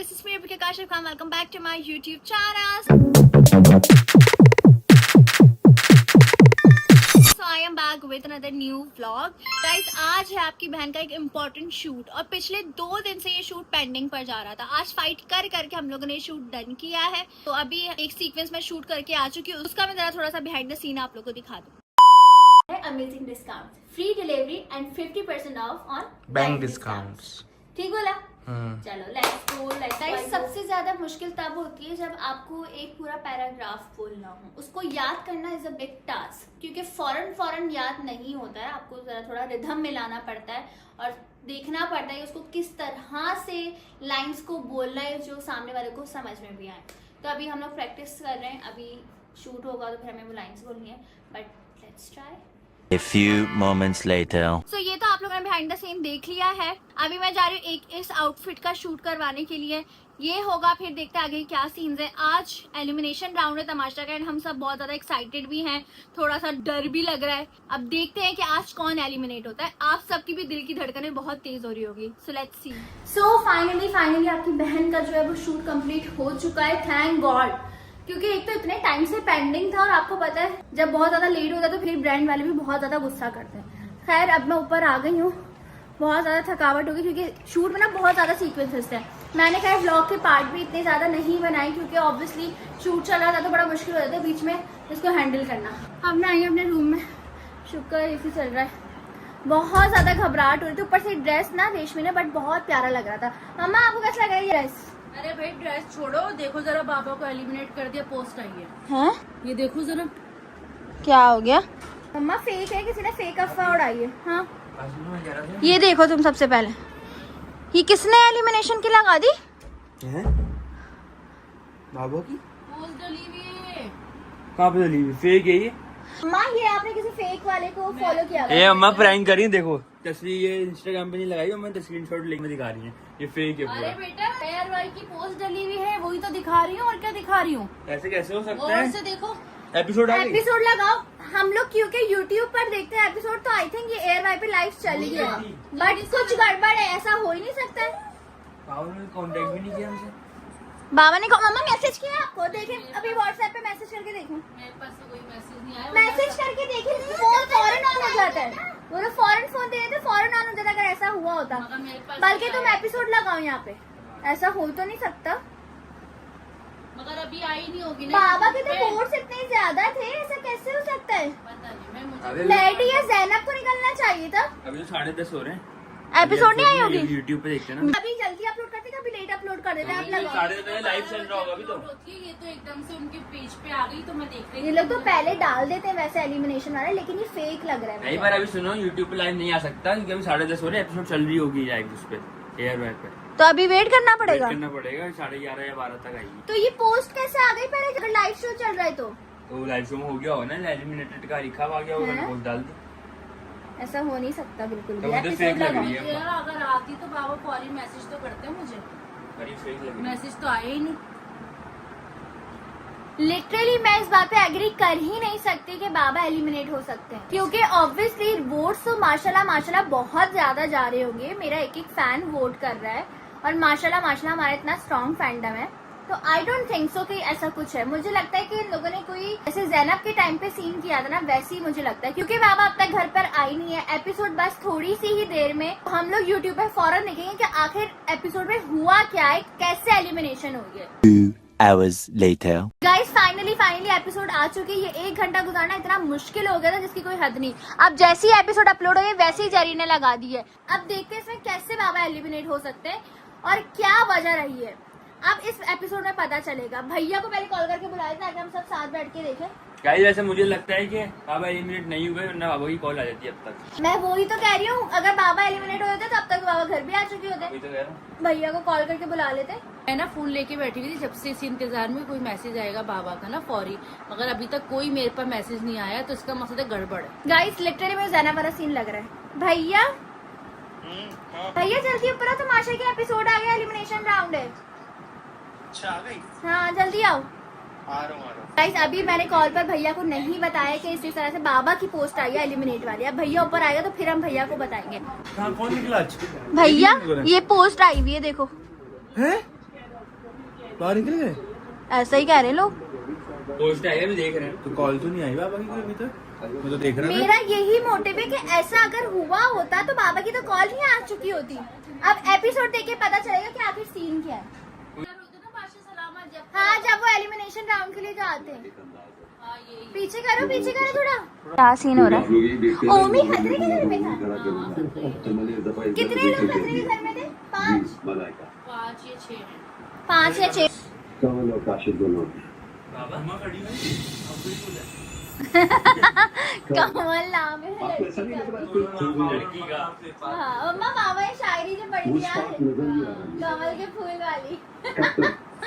this is me Rupika Kashyap Khan. Welcome back to my YouTube channel. So I am back with another new vlog. Guys, आज है आपकी बहन का एक important shoot और पिछले 2 दिन से ये शूट पेंडिंग पर जा रहा था। आज फाइट कर करके हम लोगों ने शूट डन किया है, तो अभी एक सीक्वेंस में शूट करके आ चुकी हूँ। उसका मैं जरा थोड़ा सा बिहाइंड द सीन आप लोगों को दिखा दूँ। Amazing discount, free delivery and 50% of on bank discounts. ठीक बोला? चलो लेट्स गो। गाइस, सबसे ज्यादा मुश्किल तब होती है जब आपको एक पूरा पैराग्राफ बोलना हो। उसको याद करना इज अ बिग टास्क, क्योंकि फौरन याद नहीं होता है। आपको जरा थोड़ा रिदम मिलाना पड़ता है और देखना पड़ता है उसको किस तरह से लाइंस को बोलना है जो सामने वाले को समझ में भी आए। तो अभी हम लोग प्रैक्टिस कर रहे हैं, अभी शूट होगा तो फिर हमें वो लाइंस बोलनी है, but let's try. A few moments later. So, ये तो आप लोगों ने बिहाइंड द सीन देख लिया है। अभी मैं जा रही हूँ एक इस आउटफिट का शूट करवाने के लिए। ये होगा, फिर देखते हैं आगे क्या सीन्स है। आज एलिमिनेशन राउंड है तमाशा का, एंड हम सब बहुत ज्यादा एक्साइटेड भी हैं, थोड़ा सा डर भी लग रहा है। अब देखते हैं कि आज कौन एलिमिनेट होता है। आप सबकी भी दिल की धड़कनें बहुत तेज हो रही होगी। So let's see. So finally आपकी बहन का जो है वो शूट कंप्लीट हो चुका है, थैंक गॉड। क्योंकि एक तो इतने टाइम से पेंडिंग था और आपको पता है जब बहुत ज्यादा लेट होता है तो फिर ब्रांड वाले भी बहुत ज्यादा गुस्सा करते हैं। खैर, अब मैं ऊपर आ गई हूँ। बहुत ज्यादा थकावट होगी क्योंकि शूट में ना बहुत ज्यादा सीक्वेंसेस है। मैंने खैर व्लॉग के पार्ट भी इतने ज्यादा नहीं बनाए क्योंकि ऑब्वियसली शूट चल रहा था तो बड़ा मुश्किल हो जाता है बीच में इसको हैंडल करना। अब मैं आई अपने रूम में, शुक्र एसी चल रहा है। बहुत ज्यादा घबराहट हो रही थी, ऊपर से ड्रेस ना रेशमी ने बट बहुत प्यारा लग रहा था। मम्मा आपको कैसा लग रहा है ये ड्रेस? अरे भाई ड्रेस छोड़ो, देखो जरा बाबा को एलिमिनेट कर दिया, पोस्ट आई है। हाँ? ये देखो जरा क्या हो गया? मम्मा फेक है, किसी ने फेक अफवाह उड़ाई है। हाँ, ये देखो तुम सबसे पहले, ये किसने एलिमिनेशन की लगा दी? बाबा की पोस्ट डली हुई है। कहाँ पे डली हुई? फेक है ये। अम्मा, ये आपने किसी फेक वाले को फॉलो किया? ये अम्मा प्रैंक करी, देखो तस्वीर ये इंस्टाग्राम पे नहीं लगाई, मैं स्क्रीनशॉट लेके दिखा रही है। ये फेक है पूरा। अरे बेटा, एयर वाई की पोस्ट डली हुई है, वही तो दिखा रही हूँ। और क्या दिखा रही हूँ? ऐसे कैसे हो सकता और है? से देखो एपिसोड लगाओ। हम लोग क्योंकि YouTube पर देखते हैं एपिसोड, तो आई थिंक ये एयर वाई पे लाइव चली गई है, बट कुछ गड़बड़ है, ऐसा हो ही नहीं सकता है। कांटेक्ट भी नहीं किया हमसे। बाबा ने मम्मा मैसेज किया आपको? देखे अभी व्हाट्सएप पे मैसेज करके देखो। मेरे पास तो कोई मैसेज नहीं आया। मैसेज करके देखिए, फोन फौरन ऑन हो जाता है। वो लोग फौरन फोन दे देते, फौरन ऑन हो जाता अगर ऐसा हुआ होता। बल्कि तुम एपिसोड लगाओ यहाँ पे, ऐसा हो तो नहीं सकता। मगर अभी आई नहीं होगी ना। बाबा के तो वोट्स इतने ज्यादा थे, ऐसा कैसे हो सकता है? पता नहीं, मुझे लेडी या ज़ैनब को निकलना चाहिए था। अभी तो 10:30 हो रहे हैं, एपिसोड नहीं आई होगी। यूट्यूब पे देखते हैं ना। अभी जल्दी अपलोड करते हैं, कभी लेट अपलोड कर देते हैं। आप लगाओ। 10:30 लाइव चल रहा होगा अभी तो। ये तो एकदम से उनके पेज पे आ गई तो मैं देख रही। ये लोग तो पहले डाल देते हैं वैसे एलिमिनेशन वाला, लेकिन ये फेक लग रहा है। नहीं, पर अभी सुनो, यूट्यूब पे लाइव नहीं आ सकता क्योंकि अभी 10:30 हो रहे हैं, एपिसोड चल रही होगी लाइव उस पे, एयर वेब पे। तो अभी वेट करना पड़ेगा। करना पड़ेगा, 11:30 या 12 तक आएगी। तो ये पोस्ट कैसे आ गई पहले अगर लाइव शो चल रहा है? तो लाइव शो में हो गया होगा ना, एलिमिनेटेड का लिखा आ गया होगा, पोस्ट डाल दी। ऐसा हो नहीं सकता बिल्कुल भी। तो मुझे फेक लग रही है। यार अगर आती तो बाबा कॉल मैसेज तो करते मुझे, अरे फेक लग रही है। मैसेज तो आया ही नहीं। लिटरली मैं इस बात पे एग्री कर ही नहीं सकती कि बाबा एलिमिनेट हो सकते हैं, क्योंकि ऑब्वियसली वोट्स तो माशाल्लाह बहुत ज्यादा जा रहे होंगे। मेरा एक फैन वोट कर रहा है और माशाल्लाह हमारा इतना स्ट्रॉन्ग फैंडम है, तो आई डोंट थिंक सो कि ऐसा कुछ है। मुझे लगता है कि इन लोगों ने कोई जैसे ज़ैनब के टाइम पे सीन किया था ना, वैसे ही मुझे लगता है, क्योंकि बाबा अब तक घर पर आई नहीं है। एपिसोड बस थोड़ी सी ही देर में हम लोग यूट्यूब पे फौरन देखेंगे कि आखिर एपिसोड में हुआ क्या है, कैसे एलिमिनेशन हुई है। 2 hours later. Guys, finally episode आ चुकी है। ये 1 घंटा गुजारना इतना मुश्किल हो गया था जिसकी कोई हद नहीं। अब जैसे ही एपिसोड अपलोड हो गए वैसे ही जरी ने लगा दी है। अब देखते हैं इसमें कैसे बाबा एलिमिनेट हो सकते हैं और क्या वजह रही है। अब इस एपिसोड में पता चलेगा। भैया को पहले कॉल करके बुलाया था ताकि हम सब साथ बैठ के देखें। गाइस, वैसे मुझे लगता है कि बाबा एलिमिनेट नहीं हुए, वरना बाबा की कॉल आ जाती है अब तक। मैं वही तो कह रही हूँ, अगर बाबा एलिमिनेट हो जाते तो अब तक बाबा घर भी आ चुके होते। वही तो कह रहा हूँ। भैया को कॉल करके बुला लेते। मैं ना फोन लेके बैठी हुई थी जब से, इसी इंतजार में कोई मैसेज आएगा बाबा का ना फौरी, मगर अभी तक कोई मेरे पास मैसेज नहीं आया, तो इसका मकसद है गड़बड़ है। गाइस, लिटरली में ज़ैनब वाला सीन लग रहा है। भैया जल्दी ऊपर आओ, तमाशा के एपिसोड आ गया, एलिमिनेशन राउंड है। अच्छा, आ गई? हाँ, जल्दी आओ। आ रहा हूँ। गाइस, अभी मैंने कॉल पर भैया को नहीं बताया कि इस तरह से बाबा की पोस्ट आई है एलिमिनेट वाली। अब भैया ऊपर आएगा तो फिर हम भैया को बताएंगे। कौन निकला? भैया, ये पोस्ट आई हुई है, देखो। हैं? बाहर निकल गए? ऐसा ही कह रहे लोग। पोस्ट आया भी देख रहे हैं, तो कॉल तो नहीं आई बाबा की कोई अभी तक। मैं तो देख रहा था। मेरा यही मोटिव है कि ऐसा अगर हुआ होता तो बाबा की तो कॉल ही आ चुकी होती। अब एपिसोड देख के पता चलेगा कि आखिर सीन क्या है। हाँ, जब वो एलिमिनेशन राउंड के लिए जाते हैं। पीछे करो थोड़ा। क्या सीन हो रहा है? ओमी खतरे के घर में था। कितने लोग खतरे के घर में थे? 5 या 6। कमल और काशिफ दोनों। बाबा अम्मा खड़ी है, अब कोई बोला कमल नाम है ऐसा नहीं लग रहा लड़की का। हाँ, अम्मा बाबा ये शायरी जो पढ़ी थी याद है? कमल के फूल वाली।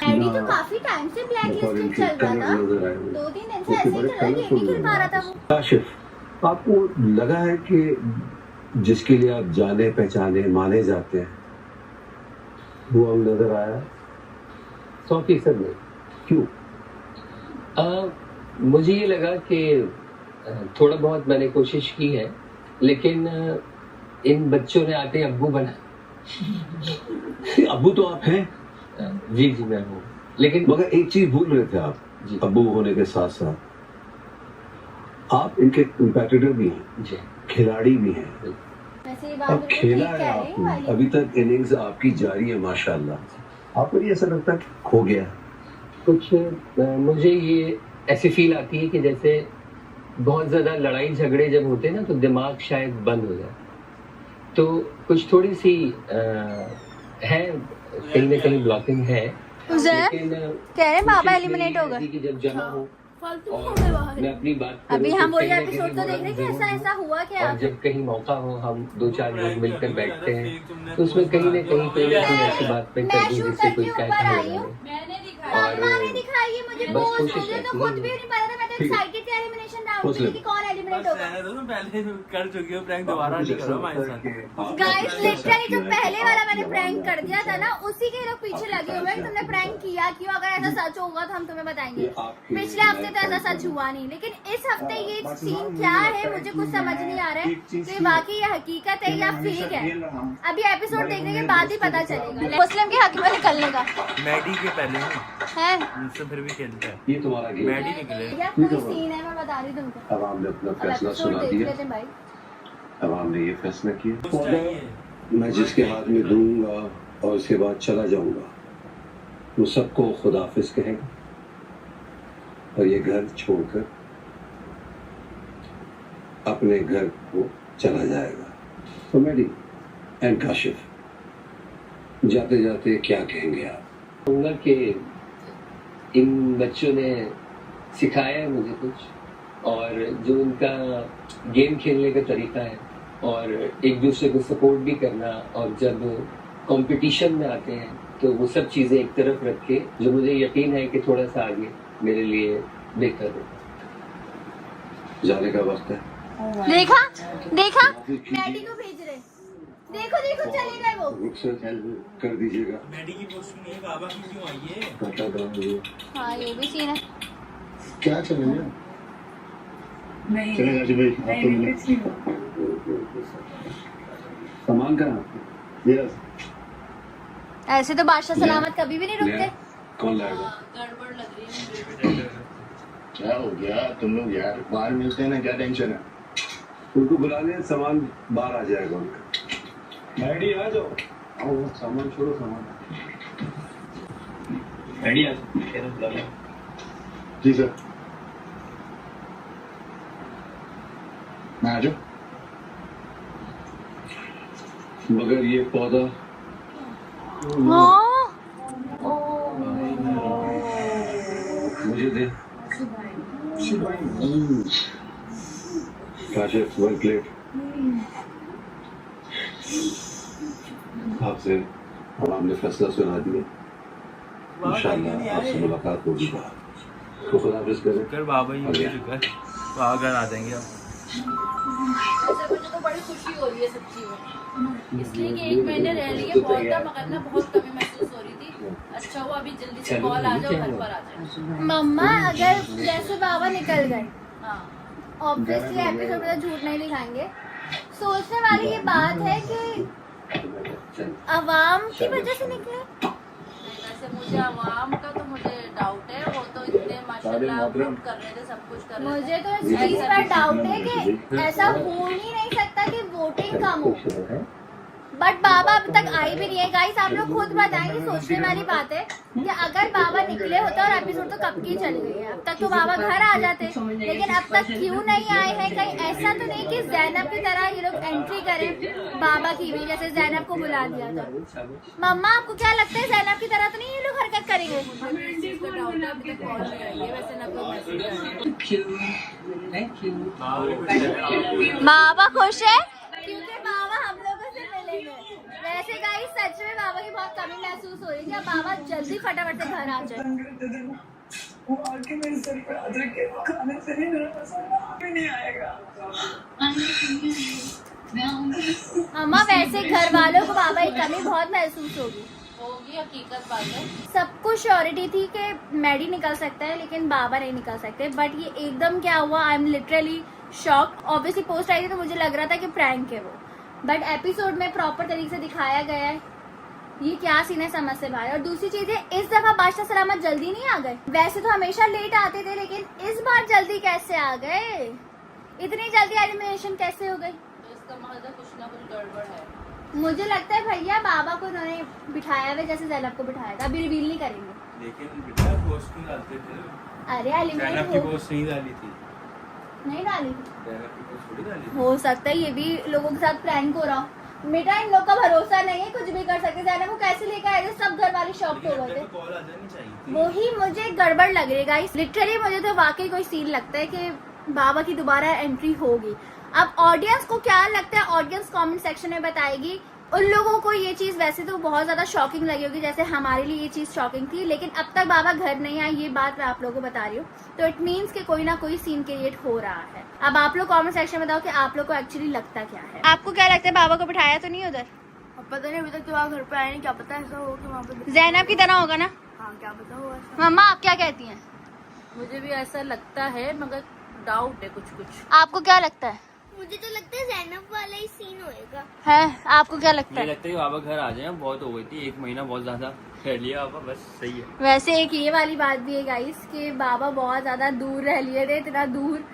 एडी तो काफी टाइम से ब्लैक लिस्टेड चल रहा था। 2-3 दिन से ऐसे ही चल रहा है, गेम नहीं खेल पा रहा था वो। काशिफ, आपको लगा है कि जिसके लिए आप जाने पहचाने माने जाते हैं वो अब नजर आया? 100% नहीं। क्यों? मुझे ये लगा कि थोड़ा बहुत मैंने कोशिश की है, लेकिन इन बच्चों ने आते अब्बू बना। अब्बू तो आप हैं। जी मैं हूँ, लेकिन मगर एक चीज भूल रहे थे आप, जी। अब्बू होने के साथ साथ आप इनके कंपेटिटर भी हैं, जी खिलाड़ी भी हैं। वैसे ये बात अब बिल्कुल खेला ठीक है कह रहे हैं आपने, वाली। अभी तक इनिंग्स आपकी जारी है माशाल्लाह। आपको नहीं ऐसा लगता कि खो गया? कुछ मुझे ये ऐसी फील आती है कि जैसे बहुत ज़्यादा लड़ाई झगड़े जब होते हैं ना तो दिमाग शायद बंद हो जाए, तो कुछ थोड़ी सी है, कहीं ना कहीं ब्लॉकिंग है। लेकिन कह रहे बाबा एलिमिनेट हो गए। कि जब जमा हो फालतू और हो गए बाहर। मैं अपनी बात करूं अभी तो हम वही कहीं ना एपिसोड कहीं तो देख रहे हैं कि जरूर ऐसा ऐसा हुआ क्या। और जब कहीं मौका हो हम 2-4 लोग मिलकर बैठते हैं तो उसमें कहीं ना कहीं कोई ना कोई ऐसी बात पे कर दूं जिससे कोई कहता है अम्मा ने दिखाई है मुझे बस पोस्ट, कोशिश मुझे तो रहती खुद है। भी नहीं पता था। मैं तो एक्साइटेड थी एलिमिनेशन राउंड के लिए कि कौन एलिमिनेट होगा। पहले कर चुकी हो प्रैंक, दोबारा नहीं करो हमारे साथ। गाइस लिटरली जो पहले वाला मैंने प्रैंक कर दिया था ना, उसी के लोग पीछे लगे हुए हैं कि तुमने प्रैंक किया क्यों। अगर ऐसा सच होगा तो हम तुम्हें बताएंगे। पिछले हफ्ते तो ऐसा सच हुआ नहीं, लेकिन इस हफ्ते ये सीन क्या है मुझे कुछ समझ नहीं आ रहा है कि वाकई ये हकीकत है या फेक है। अभी एपिसोड देखने के बाद ही पता चलेगा। मुस्लिम के हक में निकलने का मैडी के पहले है, मुझसे फिर भी खेलता है। ये तुम्हारा गेम। मैडी निकले। या कोई सीन है मैं बता रही तुमको। अवाम ने अपना अब फैसला एपिसोड सुना देख दिया। लेते हैं भाई। अवाम ने ये फैसला किया, मैं जिसके हाथ में दूंगा और उसके बाद चला जाऊंगा वो सबको खुदाफिज कहेगा और ये घर छोड़कर अपने घर को चला जाएगा। तो मेरी एंड काशिफ, जाते जाते क्या कहेंगे आप? कहूँगा कि इन बच्चों ने सिखाया है मुझे कुछ, और जो उनका गेम खेलने का तरीका है और एक दूसरे को सपोर्ट भी करना, और जब कंपटीशन में आते हैं तो वो सब चीज़ें एक तरफ रख के जो मुझे यकीन है कि थोड़ा सा आगे मेरे लिए बेहतर हो। जाने का वक्त है। देखा मैडी को भेज रहे, देखो चले गए वो। रुखसत हेल्प कर दीजिएगा। मैडी की पोस्टिंग नहीं, बाबा की क्यों आई है? पता दो हाँ ये भी सीन है। क्या चलेगा? नहीं चलेगा जी भाई, आप तो मिले। कुछ नहीं हुआ। सामान कहाँ? ये ऐसे तो बादशाह सलामत कभी भी नहीं रुकते। कौन लाएगा? गड़बड़ लग रही है। क्या हो गया तुम लोग यार? बाहर मिलते हैं ना, क्या टेंशन है? उनको बुला ले, सामान बाहर आ जाएगा उनका। मैडी आ जाओ। आओ, सामान छोड़ो, सामान। मैडी आ जाओ। जी सर, मैं आ जाऊँ? मगर ये पौधा हाँ मुझे दे। Kashif, one plate. आपसे आवाम ने फैसला सुना दिया, इंशाल्लाह आपसे मुलाकात होगी बाहर। तो खुदाफिज करें। कर बाबा ही हो चुका है, तो आकर आ जाएंगे आप। ऐसे मुझे तो बड़ी खुशी हो रही है सच्ची में, इसलिए कि 1 महीने रह लिया बहुत था, मगर ना बहुत कमी महसूस हो रही थी। अच्छा हुआ अभी जल्दी से कॉल आ जाओ, घर पर आ जाओ। मम्मा अगर जैसे बाबा निकल गए, हाँ ऑब्वियसली एपिसोड में तो झूठ नहीं दिखाएंगे। सोचने वाली ये बात है कि अवाम की वजह से निकले। वैसे मुझे अवाम का तो मुझे डाउट है, वो तो इतने माशाल्लाह वोट कर रहे थे, सब कुछ कर रहे थे। मुझे तो इस चीज पर डाउट है कि ऐसा हो ही नहीं सकता कि वोटिंग कम हो, बट बाबा अब तक आई भी नहीं है। गाइस आप लोग खुद बताएंगे, सोचने वाली बात है कि अगर बाबा निकले होते और एपिसोड तो कब की चली गई है, अब तक तो बाबा घर आ जाते, लेकिन अब तक क्यों नहीं आए हैं? कहीं ऐसा तो नहीं कि जैनब की तरह ये लोग एंट्री करें बाबा की भी, जैसे जैनब को बुला दिया था। मम्मा आपको क्या लगता है जैनब की तरह तो नहीं ये लोग हरकत करेंगे? मुझे इस चीज का डाउट है, अभी तक कॉल नहीं आई है, वैसे ना कोई मैसेज आया। बाबा खुश है क्योंकि बाबा हम लोगों से मिलेंगे। वैसे गाइस सच में बाबा की बहुत कमी महसूस हो रही थी, अब बाबा जल्दी फटाफट से घर आ जाए। वो आके मेरे सर पे हाथ रख के खाने से नहीं मेरा मसाला भी नहीं आएगा। अम्मा वैसे घर वालों को बाबा की कमी बहुत महसूस होगी। हकीकत बात है। सब कुछ श्योरिटी थी कि मैडी निकल सकता है लेकिन बाबा नहीं निकल सकते, बट ये एकदम क्या हुआ, I am literally shock. Obviously post आई थी तो मुझे लग रहा था कि प्रैंक है वो, बट एपिसोड में प्रॉपर तरीके से दिखाया गया है। ये क्या सीन है समझ से बाहर। और दूसरी चीज है, इस दफा बादशाह सलामत जल्दी नहीं आ गए। वैसे तो हमेशा लेट आते थे, लेकिन इस बार जल्दी कैसे आ गए? इतनी जल्दी एलिमिनेशन कैसे हो गई? तो इसका मतलब कुछ ना कुछ गड़बड़ है। मुझे लगता है भैया बाबा को उन्होंने बिठाया हुआ जैसे जैनब को बिठाया था। अभी रिवील नहीं करेंगे, लेकिन बेटा पोस्ट नहीं डालते थे। अरे जैनब की एलिमिनेट पोस्ट नहीं डाली थी, नहीं डाली थी। जैनब की पोस्ट थोड़ी डाली थी। हो सकता है ये भी लोगों के साथ प्रैंक हो रहा हो। बेटा इन लोग का भरोसा नहीं है, कुछ भी कर सकते। जैनब को कैसे लेकर आए थे, सब घर वाले शॉक्ड हो गए थे। कॉल आ जानी चाहिए थी। वही मुझे गड़बड़ लग रही है गाइस, लिटरली मुझे तो वाकई कोई सीन लगता है कि बाबा की दोबारा एंट्री होगी। अब ऑडियंस को क्या लगता है, ऑडियंस कमेंट सेक्शन में बताएगी। उन लोगों को ये चीज वैसे तो बहुत ज्यादा शॉकिंग लगी होगी, जैसे हमारे लिए ये चीज शॉकिंग थी, लेकिन अब तक बाबा घर नहीं आए, ये बात मैं आप लोगों को बता रही हूँ। तो इट मीन्स कि कोई ना कोई सीन क्रिएट हो रहा है। अब आप लोग कमेंट सेक्शन में बताओ कि आप लोग को एक्चुअली लगता क्या है। आपको क्या लगता है, बाबा को बिठाया तो नहीं उधर? पता नहीं अभी तक तो घर पे आए नहीं, क्या पता ऐसा हो कि वहाँ पे। जैनब की तरह होगा ना? हाँ क्या पता हो ऐसा। मम्मा आप क्या कहती हैं? मुझे भी ऐसा लगता है, मगर डाउट है कुछ कुछ। आपको क्या लगता है? मुझे तो लगता है जैनब वाला ही सीन होएगा। है, आपको क्या लगता मुझे है? लगता है कि बाबा घर आ जाए, बहुत हो गई थी, 1 महीना बहुत ज्यादा कर लिया बाबा, बस सही है। वैसे एक ये वाली बात भी है गाइस कि बाबा बहुत ज्यादा दूर रह लिए थे, इतना दूर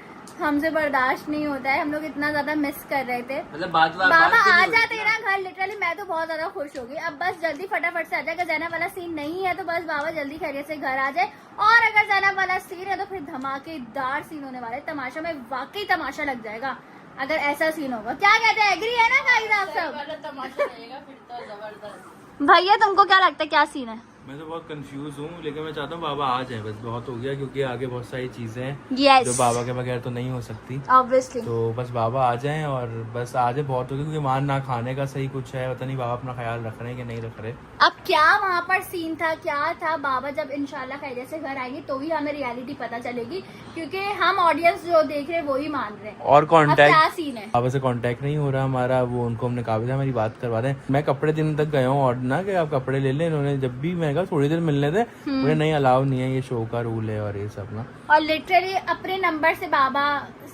हमसे बर्दाश्त नहीं होता है। हम लोग इतना ज्यादा मिस कर रहे थे। मतलब बाबा आ जाते ना घर, लिटरली मैं तो बहुत ज्यादा खुश हो गई। अब बस जल्दी फटाफट से आ जाए। अगर जैनब वाला सीन नहीं है तो बस बाबा जल्दी खैरियत से घर आ जाए, और अगर जैनब वाला सीन है तो फिर धमाकेदार सीन होने वाला है। तमाशा में वाकई तमाशा लग जाएगा अगर ऐसा सीन होगा। क्या कहते हैं, एग्री है ना गाइस आप सब? वाला तमाशा रहेगा फिर तो जबरदस्त। भैया तुमको क्या लगता है क्या सीन है? मैं तो बहुत कंफ्यूज हूँ, लेकिन मैं चाहता हूँ बाबा आ जाए, बस बहुत हो गया, क्योंकि आगे बहुत सारी चीजें हैं Yes. जो बाबा के बगैर तो नहीं हो सकती। ऑब्वियसली तो बस बाबा आ जाएं, और बस आ जाए बहुत हो गया, क्योंकि वहाँ ना खाने का सही कुछ है, पता नहीं बाबा अपना ख्याल रख रहे हैं कि नहीं रख रहे। अब क्या वहाँ पर सीन था, क्या था? बाबा जब इंशाल्लाह खैरियत से घर आएंगे तो ही हमें रियलिटी पता चलेगी, क्योंकि हम ऑडियंस जो देख रहे हैं वो ही मान रहे हैं। और अब क्या कांटेक्ट सीन है? बाबा से कांटेक्ट नहीं हो रहा हमारा, वो उनको हमने कहा भी था हमारी बात करवा दें। मैं कपड़े दिन तक गया हूँ और ना कि आप कपड़े ले लें, इन्होंने जब भी मैं कहा थोड़ी देर मिलने थे, मुझे नहीं अलाउ नहीं है, ये शो का रूल है और ये सब ना। और लिटरली अपने नंबर से बाबा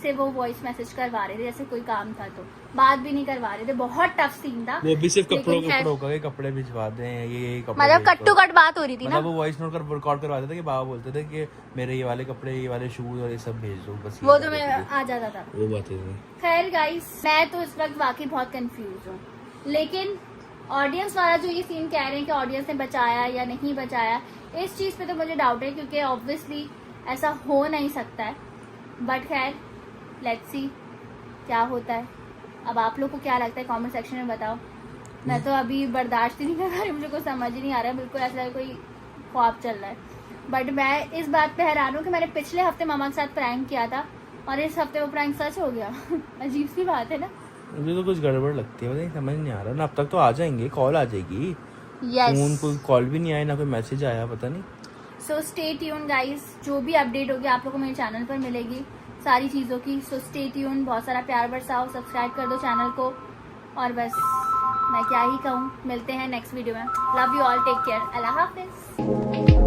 से वो वॉइस मैसेज करवा रहे थे, जैसे कोई काम था तो बात भी नहीं करवा रहे थे। बहुत टफ सीन था। वो भी सिर्फ लेकिन कपड़ों का कपड़े भिजवा दें, ये कपड़े मतलब भेज दो। कट टू कट बात हो रही थी ना। मतलब वो वॉइस नोट कर रिकॉर्ड करवाते थे कि बाबा बोलते थे कि मेरे ये वाले कपड़े, ये वाले शूज और ये सब भेज दो, बस ये वो तो सारी मैं चीजें। आ जाता था। वो बात है। खैर गाइस, मैं तो इस वक्त वाकई बहुत कंफ्यूज हूँ, लेकिन ऑडियंस वाला जो ये सीन कह रहे हैं कि ऑडियंस ने बचाया या नहीं बचाया, इस चीज पे तो मुझे डाउट है, क्योंकि ऑब्वियसली ऐसा हो नहीं सकता है। बट खैर लेट्स सी क्या होता है। अब आप लोग को क्या लगता है कमेंट सेक्शन में बताओ। मैं तो अभी बर्दाश्त ही नहीं कर रही, मुझे कुछ समझ ही नहीं आ रहा है, बिल्कुल ऐसा लग कोई ख्वाब चल रहा है। बट मैं इस बात पे हैरान हूँ कि मैंने पिछले हफ्ते मामा के साथ प्रैंक किया था और इस हफ्ते वो प्रैंक सच हो गया। अजीब सी बात है ना। मुझे तो कुछ गड़बड़ लगती है, मुझे समझ नहीं आ रहा ना। अब तक तो आ जाएंगे, कॉल आ जाएगी। Yes. फोन कोई कॉल भी नहीं आया, ना कोई मैसेज आया, पता नहीं। सो स्टे ट्यून गाइस, जो भी अपडेट होगी आप लोगों को मेरे चैनल पर मिलेगी सारी चीज़ों की। सो स्टे ट्यून, बहुत सारा प्यार बरसाओ, सब्सक्राइब कर दो चैनल को, और बस मैं क्या ही कहूँ। मिलते हैं नेक्स्ट वीडियो में। Love you all, take care, अल्लाह हाफिज।